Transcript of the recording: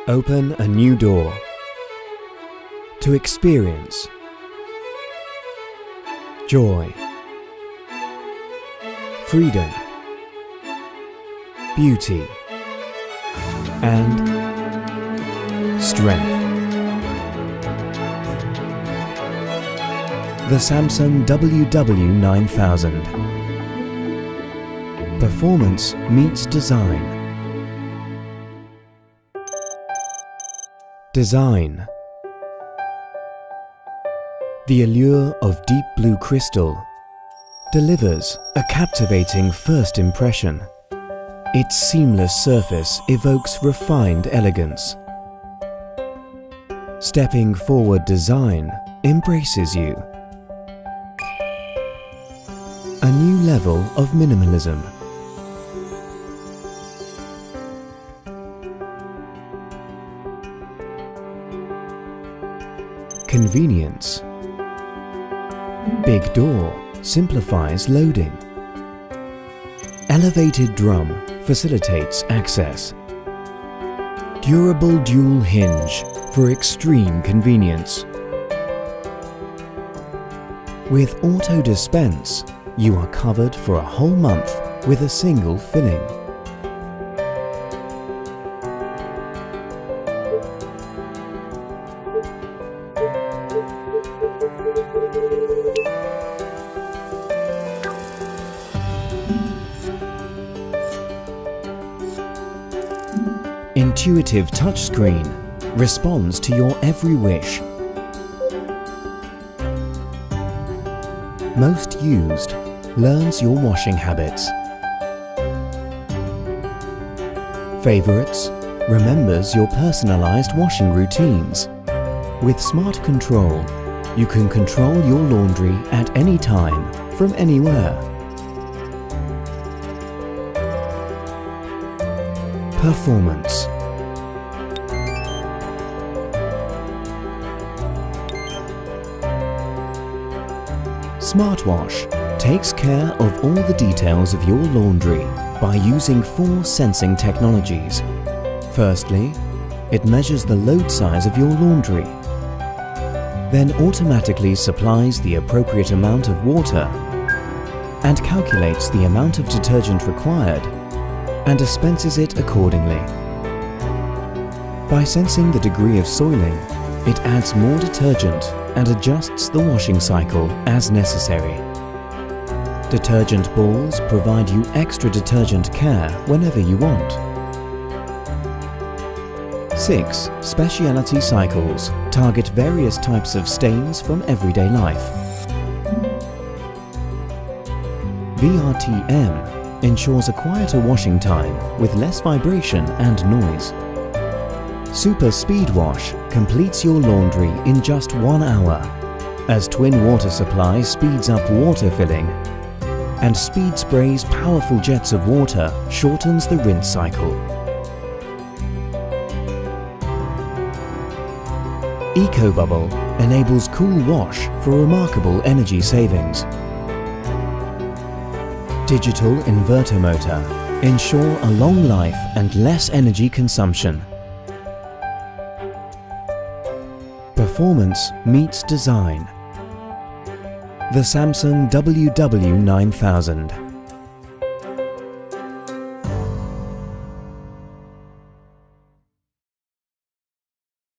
Open a new door to experience joy, freedom, beauty, and strength. The Samsung WW9000. Performance meets design. Design. The allure of deep blue crystal delivers a captivating first impression. Its seamless surface evokes refined elegance. Stepping forward design embraces you. A new level of minimalism. Convenience. Big door simplifies loading. Elevated drum facilitates access. Durable dual hinge for extreme convenience. With auto dispense, you are covered for a whole month with a single filling. Intuitive touchscreen responds to your every wish. Most used learns your washing habits. Favorites remembers your personalized washing routines. With Smart Control, you can control your laundry at any time, from anywhere. Performance. SmartWash takes care of all the details of your laundry by using 4 sensing technologies. Firstly, it measures the load size of your laundry, then automatically supplies the appropriate amount of water and calculates the amount of detergent required and dispenses it accordingly. By sensing the degree of soiling, it adds more detergent and adjusts the washing cycle as necessary. Detergent balls provide you extra detergent care whenever you want. 6 specialty cycles target various types of stains from everyday life. VRTM ensures a quieter washing time with less vibration and noise. Super Speed Wash completes your laundry in just 1 hour, as Twin Water Supply speeds up water filling, and Speed Spray's powerful jets of water shortens the rinse cycle. EcoBubble enables cool wash for remarkable energy savings. Digital inverter motor ensure a long life and less energy consumption. Performance meets design. The Samsung WW9000.